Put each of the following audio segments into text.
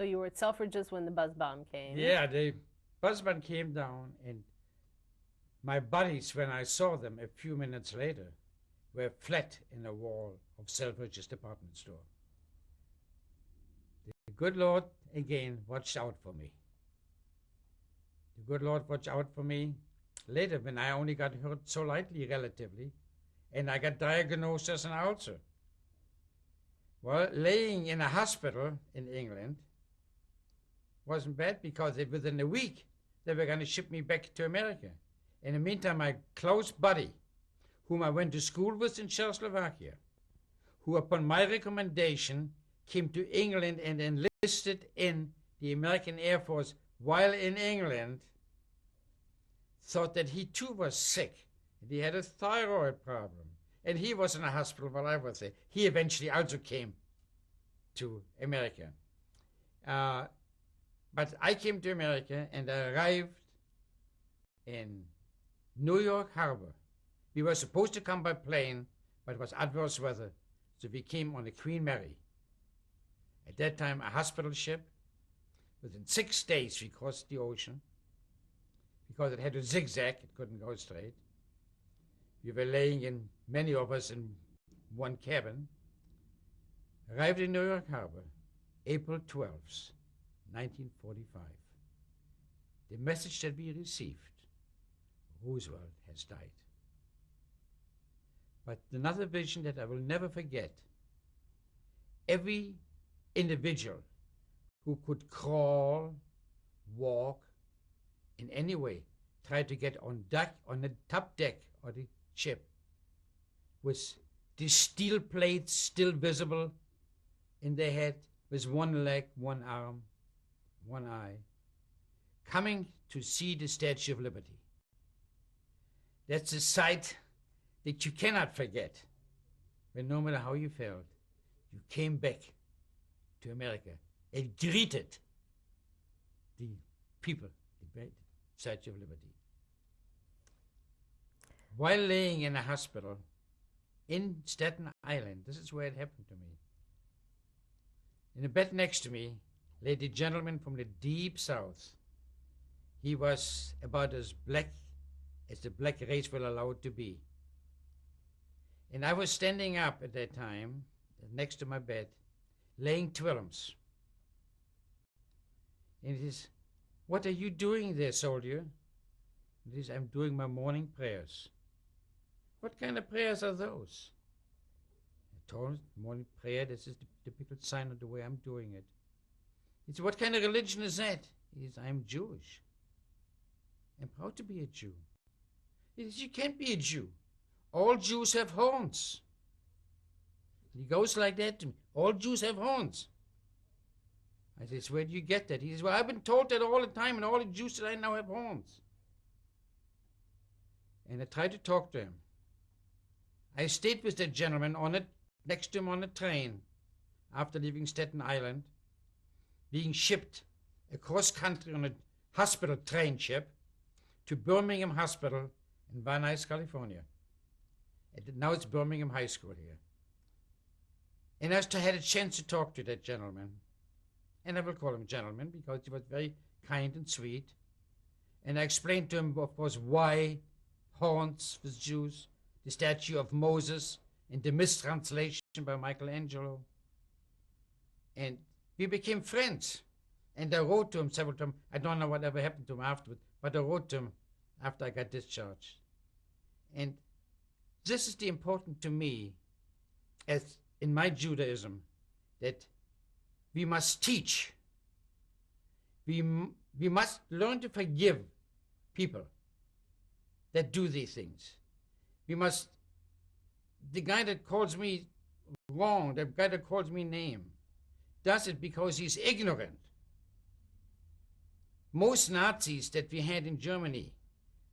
So you were at Selfridges when the buzz bomb came. Yeah, the buzzman came down, and my buddies, when I saw them a few minutes later, were flat in a wall of Selfridges department store. The good Lord again watched out for me. The good Lord watched out for me later when I only got hurt so lightly, relatively, and I got diagnosed as an ulcer. Well, laying in a hospital in England wasn't bad because within a week they were going to ship me back to America. In the meantime, my close buddy, whom I went to school with in Czechoslovakia, who upon my recommendation came to England and enlisted in the American Air Force while in England, thought that he too was sick. And he had a thyroid problem. And he was in a hospital while I was there. He eventually also came to America. But I came to America and I arrived in New York Harbor. We were supposed to come by plane, but it was adverse weather, so we came on the Queen Mary. At that time, a hospital ship. Within 6 days, we crossed the ocean because it had to zigzag. It couldn't go straight. We were laying in, many of us, in one cabin. Arrived in New York Harbor, April 12th, 1945. The message that we received, Roosevelt has died. But another vision that I will never forget, every individual who could crawl, walk, in any way, tried to get on deck, on the top deck of the ship, with the steel plates still visible in their head, with one leg, one arm, one eye, coming to see the Statue of Liberty. That's a sight that you cannot forget, when no matter how you felt, you came back to America and greeted the people, the Statue of Liberty. While laying in a hospital in Staten Island, this is where it happened to me. In the bed next to me lay the gentleman from the deep south. He was about as black as the black race will allow it to be. And I was standing up at that time, next to my bed, laying twillums. And he says, "What are you doing there, soldier?" And he says, "I'm doing my morning prayers." "What kind of prayers are those?" I told him, "Morning prayer, this is the typical sign of the way I'm doing it." He said, "What kind of religion is that?" He says, "I'm Jewish. I'm proud to be a Jew." He says, "You can't be a Jew. All Jews have horns." He goes like that to me. "All Jews have horns." I says, "Where do you get that?" He says, "Well, I've been told that all the time, and all the Jews that I know have horns." And I tried to talk to him. I stayed with that gentleman next to him on a train after leaving Staten Island, being shipped across country on a hospital train ship to Birmingham Hospital in Van Nuys, California. And now it's Birmingham High School here. And I had a chance to talk to that gentleman. And I will call him gentleman because he was very kind and sweet. And I explained to him, of course, why horns with Jews, the statue of Moses, and the mistranslation by Michelangelo. And we became friends. And I wrote to him several times. I don't know whatever happened to him afterwards, but I wrote to him after I got discharged. And this is the important to me, as in my Judaism, that we must teach. We must learn to forgive people that do these things. We must, the guy that calls me wrong, the guy that calls me name, does it because he's ignorant. Most Nazis that we had in Germany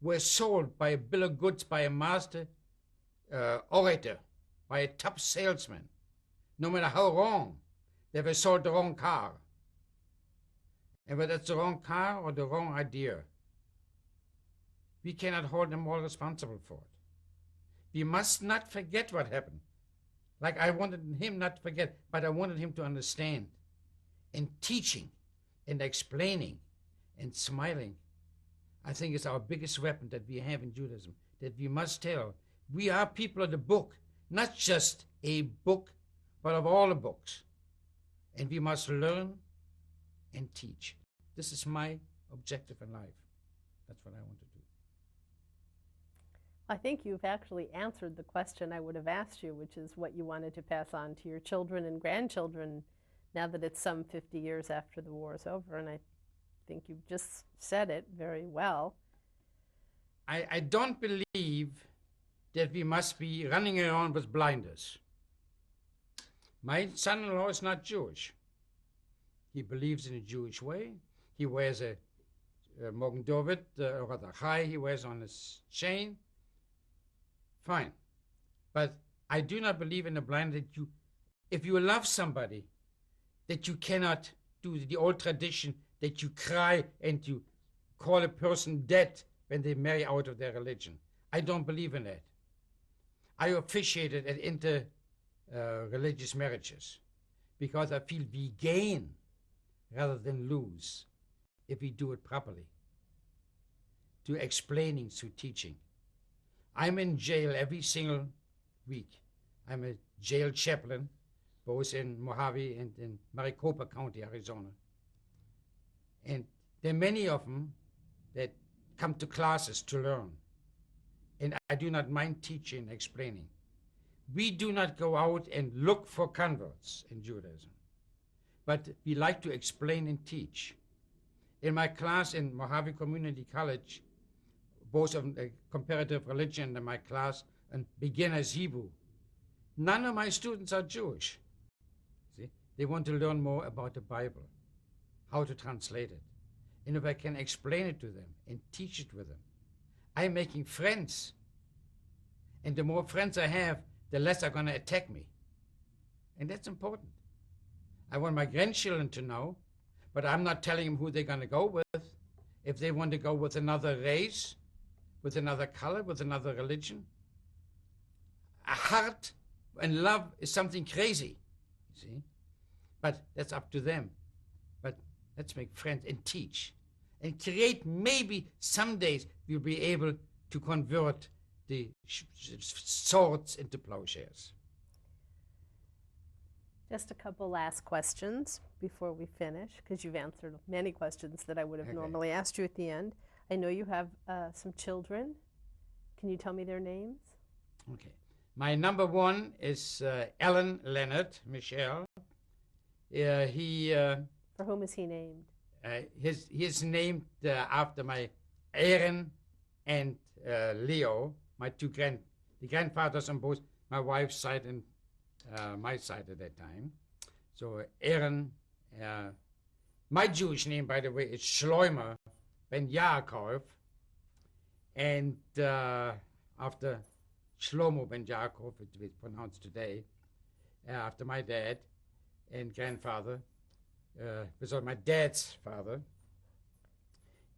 were sold by a bill of goods by a master orator, by a top salesman. No matter how wrong, they were sold the wrong car. And whether it's the wrong car or the wrong idea, we cannot hold them all responsible for it. We must not forget what happened. Like I wanted him not to forget, but I wanted him to understand. And teaching and explaining and smiling, I think is our biggest weapon that we have in Judaism, that we must tell. We are people of the book, not just a book, but of all the books. And we must learn and teach. This is my objective in life. That's what I want to do. I think you've actually answered the question I would have asked you, which is what you wanted to pass on to your children and grandchildren now that it's some 50 years after the war is over. And I think you've just said it very well. I don't believe that we must be running around with blinders. My son-in-law is not Jewish. He believes in a Jewish way. He wears a Mogen David, or a chai he wears on his chain. Fine. But I do not believe in the blind that if you love somebody, that you cannot do the old tradition that you cry and you call a person dead when they marry out of their religion. I don't believe in that. I officiated at inter-religious marriages because I feel we gain rather than lose if we do it properly, through explaining, through teaching. I'm in jail every single week. I'm a jail chaplain, both in Mojave and in Maricopa County, Arizona. And there are many of them that come to classes to learn. And I do not mind teaching and explaining. We do not go out and look for converts in Judaism, but we like to explain and teach. In my class in Mojave Community College, both of comparative religion in my class and beginners Hebrew, none of my students are Jewish. See? They want to learn more about the Bible, how to translate it. And if I can explain it to them and teach it with them, I'm making friends. And the more friends I have, the less are going to attack me. And that's important. I want my grandchildren to know, but I'm not telling them who they're going to go with. If they want to go with another race, with another color, with another religion. A heart and love is something crazy, you see. But that's up to them. But let's make friends and teach. And create, maybe some days we'll be able to convert the swords into plowshares. Just a couple last questions before we finish, because you've answered many questions that I would have normally asked you at the end. I know you have some children. Can you tell me their names? Okay. My number one is Ernest Michel. For whom is he named? He is named after my Aaron and Leo, my the grandfathers on both my wife's side and my side at that time. So Aaron, my Jewish name, by the way, is Shloimer ben Yaakov, and after Shlomo ben Yaakov, it's pronounced today, after my dad and grandfather, was my dad's father.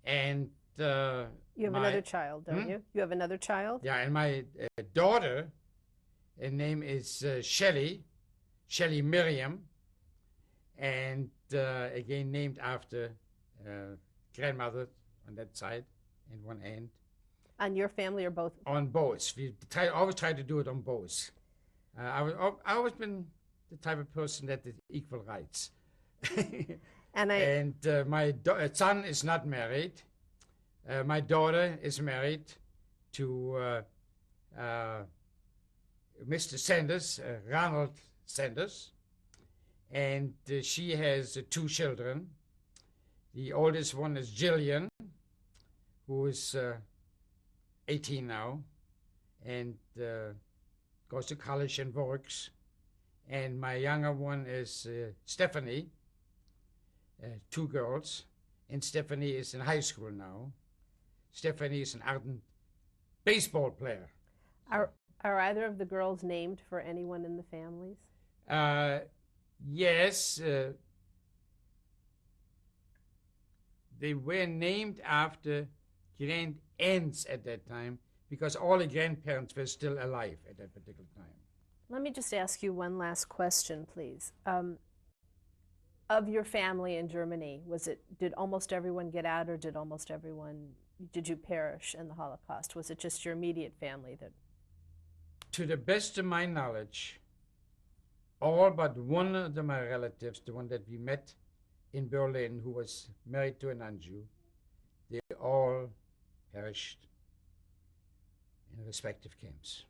And you have another child, don't you? You have another child? Yeah, and my daughter, her name is Shelley Miriam, and again named after grandmother on that side and one aunt. On your family or both? On both. We always try to do it on both. I've always been the type of person that is equal rights. And my son is not married. My daughter is married to Mr. Sanders, Ronald Sanders, and she has 2 children. The oldest one is Jillian, who is 18 now, and goes to college and works. And my younger one is Stephanie, 2 girls, and Stephanie is in high school now. Stephanie is an ardent baseball player. Are either of the girls named for anyone in the families? Yes. They were named after grand aunts at that time because all the grandparents were still alive at that particular time. Let me just ask you one last question, please. Of your family in Germany, did almost everyone get out, or did you perish in the Holocaust? Was it just your immediate family that? To the best of my knowledge, all but one of my relatives, the one that we met in Berlin, who was married to a non-Jew, they all perished in respective camps.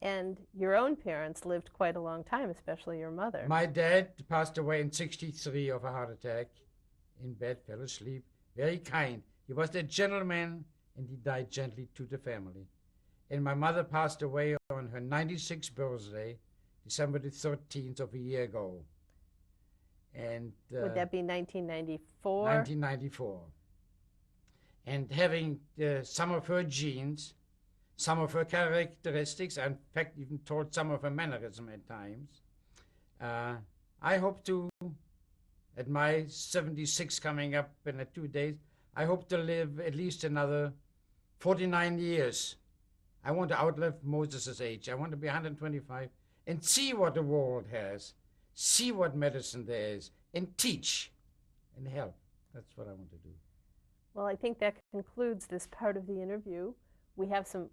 And your own parents lived quite a long time, especially your mother. My dad passed away in '63 of a heart attack, in bed, fell asleep, very kind. He was a gentleman, and he died gently to the family. And my mother passed away on her 96th birthday, December the 13th of a year ago. And would that be 1994? 1994. And having some of her genes, some of her characteristics, and in fact even told some of her mannerism at times, I hope to, at my 76 coming up in 2 days, I hope to live at least another 49 years. I want to outlive Moses' age. I want to be 125 and see what the world has, see what medicine there is, and teach and help. That's what I want to do. Well, I think that concludes this part of the interview. We have some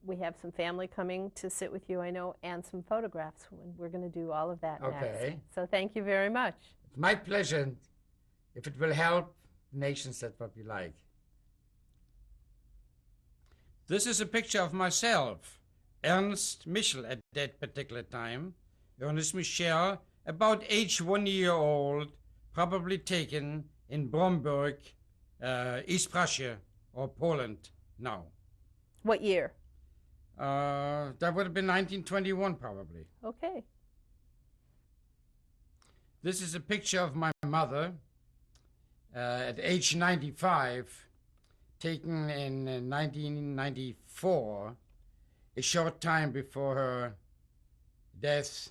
family coming to sit with you, I know, and some photographs. We're going to do all of that Okay. next. So thank you very much. It's my pleasure. If it will help nations, that's what we like. This is a picture of myself, Ernest Michel at that particular time. Ernest Michel, about age 1 year old, probably taken in Bromberg, East Prussia, or Poland now. What year? That would have been 1921, probably. Okay. This is a picture of my mother at age 95, taken in 1994, a short time before her death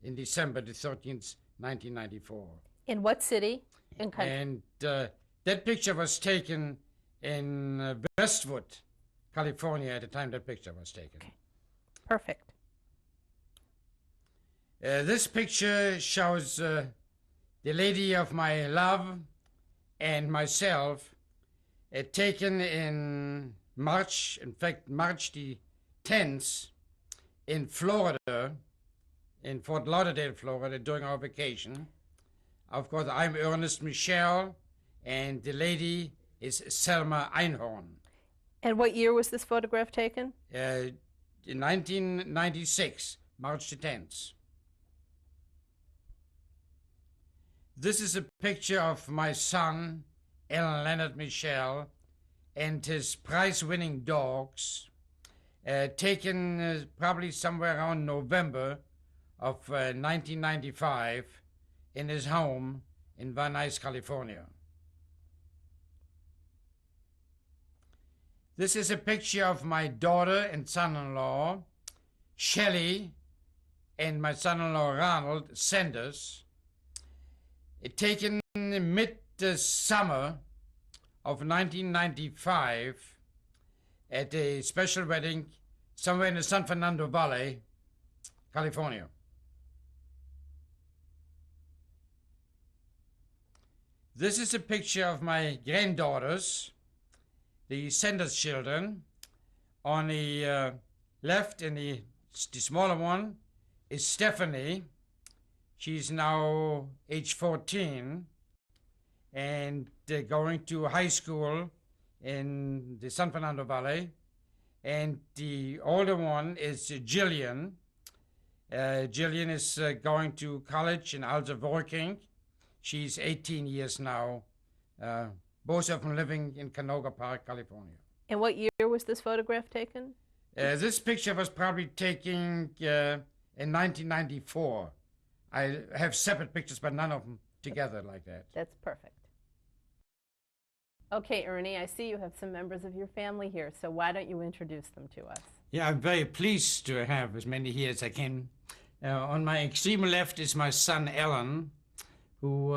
in December the 13th, 1994. In what city and country? And that picture was taken in Westwood, California, at the time that picture was taken. Okay. Perfect. This picture shows the lady of my love and myself, taken in March, in fact, March the 10th, in Florida, in Fort Lauderdale, Florida, during our vacation. Of course, I'm Ernest Michel, and the lady is Selma Einhorn. And what year was this photograph taken? In 1996, March the 10th. This is a picture of my son, Ernest Michel, and his prize-winning dogs, taken probably somewhere around November of 1995 in his home in Van Nuys, California. This is a picture of my daughter and son-in-law, Shelley, and my son-in-law, Ronald Sanders, taken mid-summer of 1995 at a special wedding somewhere in the San Fernando Valley, California. This is a picture of my granddaughters, the Sanders children. On the left, and the smaller one, is Stephanie. She's now age 14 and going to high school in the San Fernando Valley. And the older one is Jillian. Jillian is going to college and also working. She's 18 years now, both of them living in Canoga Park, California. And what year was this photograph taken? This picture was probably taken in 1994. I have separate pictures, but none of them together like that. That's perfect. Okay, Ernie, I see you have some members of your family here, so why don't you introduce them to us? Yeah, I'm very pleased to have as many here as I can. On my extreme left is my son, Alan, who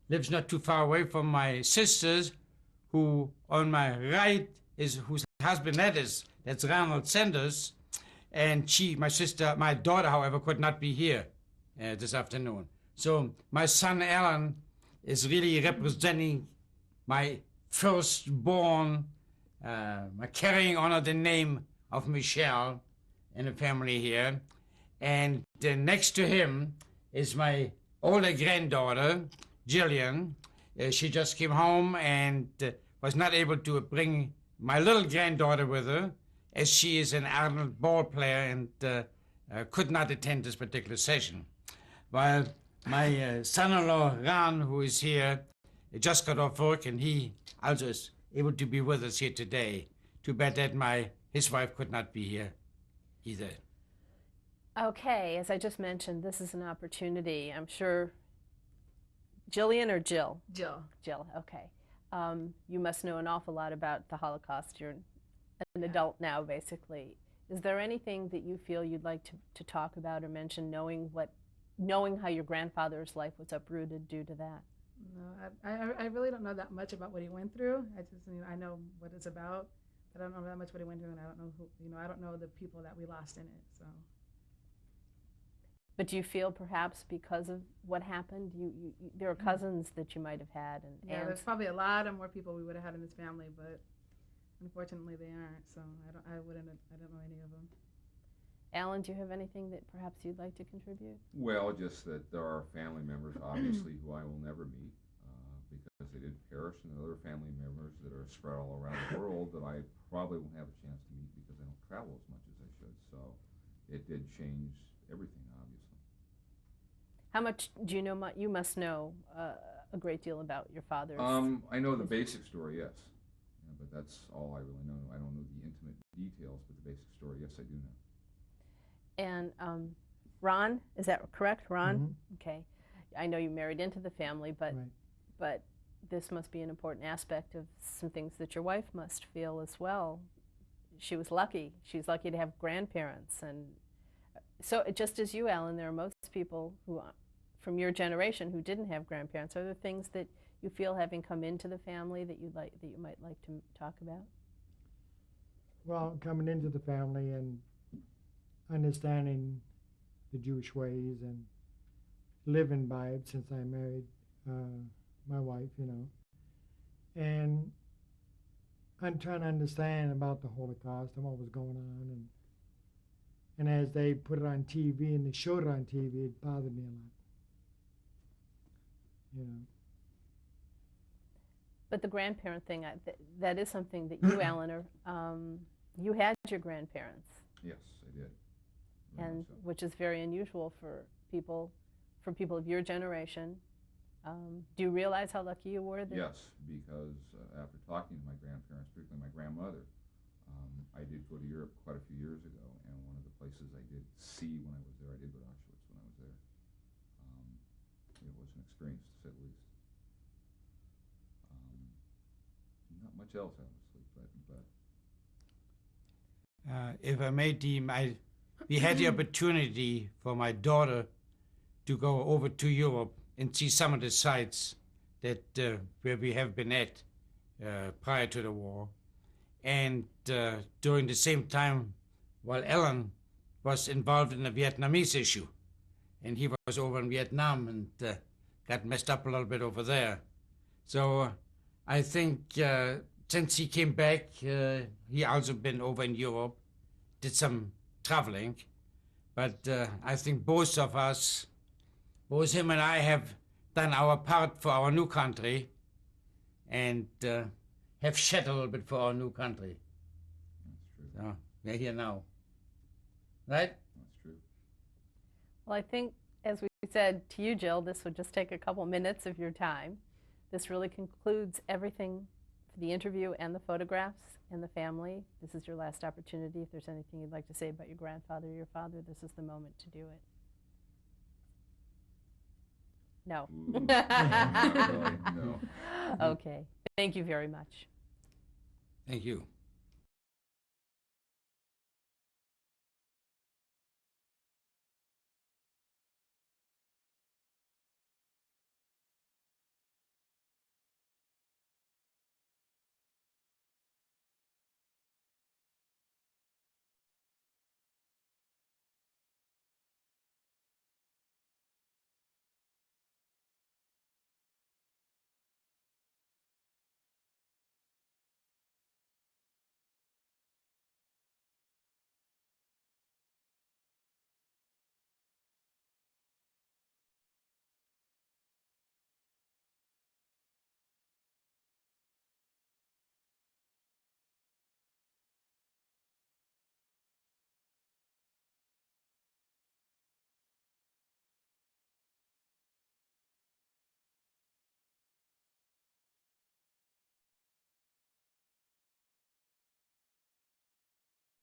lives not too far away from my sisters, who on my right is whose husband that's Ronald Sanders, and my daughter, however, could not be here this afternoon. So my son Alan is really representing my firstborn, carrying on the name of Michel in the family here. And next to him is my older granddaughter, Jillian. She just came home and was not able to bring my little granddaughter with her, as she is an ardent ball player and could not attend this particular session. While my son-in-law, Ran, who is here, just got off work, and he also is able to be with us here today. Too bad that his wife could not be here either. Okay, as I just mentioned, this is an opportunity. I'm sure, Jillian or Jill? Jill. Jill, okay. You must know an awful lot about the Holocaust. You're an adult now, basically. Is there anything that you feel you'd like to talk about or mention, knowing how your grandfather's life was uprooted due to that? No, I really don't know that much about what he went through. I know what it's about, but I don't know that much what he went through, and I don't know I don't know the people that we lost in it. So. But do you feel perhaps because of what happened, there are cousins that you might have had and yeah, aunts? there's probably a lot of more people we would have had in this family, but unfortunately they aren't. So I don't know any of them. Alan, do you have anything that perhaps you'd like to contribute? Well, just that there are family members, obviously, who I will never meet because they did perish, and other family members that are spread all around the world that I probably won't have a chance to meet because I don't travel as much as I should. So it did change everything, obviously. How much do you know? You must know a great deal about your father's. I know the basic story, yes, but that's all I really know. I don't know the intimate details, but the basic story, yes, I do know. And Ron, is that correct, Ron? Mm-hmm. Okay. I know you married into the family, but Right. but this must be an important aspect of some things that your wife must feel as well. She was lucky. She was lucky to have grandparents, and so just as you, Alan, there are most people who, from your generation, who didn't have grandparents. Are there things that you feel, having come into the family, that you might like to talk about? Well, coming into the family and understanding the Jewish ways and living by it since I married my wife, and I'm trying to understand about the Holocaust and what was going on, and as they put it on TV and they showed it on TV, it bothered me a lot. But the grandparent thing, that is something that you, Alan, you had your grandparents. Yes, I did. And So. which is very unusual for people of your generation. Do you realize how lucky you were? Yes, because after talking to my grandparents, particularly my grandmother, I did go to Europe quite a few years ago, and one of the places I did see when I was there, I did go to Auschwitz when I was there. It was an experience, to say the least. Not much else, honestly, but. If I may, Dean, we had the opportunity for my daughter to go over to Europe and see some of the sites that where we have been at prior to the war. And during the same time, while Alan was involved in the Vietnamese issue, and he was over in Vietnam and got messed up a little bit over there. So I think since he came back, he also been over in Europe, did some traveling, but I think both of us, both him and I, have done our part for our new country and have shed a little bit for our new country. That's true. So we're here now. Right? That's true. Well, I think, as we said to you, Jill, this would just take a couple minutes of your time. This really concludes everything for the interview and the photographs and the family. This is your last opportunity. If there's anything you'd like to say about your grandfather or your father, this is the moment to do it. No. Ooh, not really, no. Okay. Thank you very much. Thank you.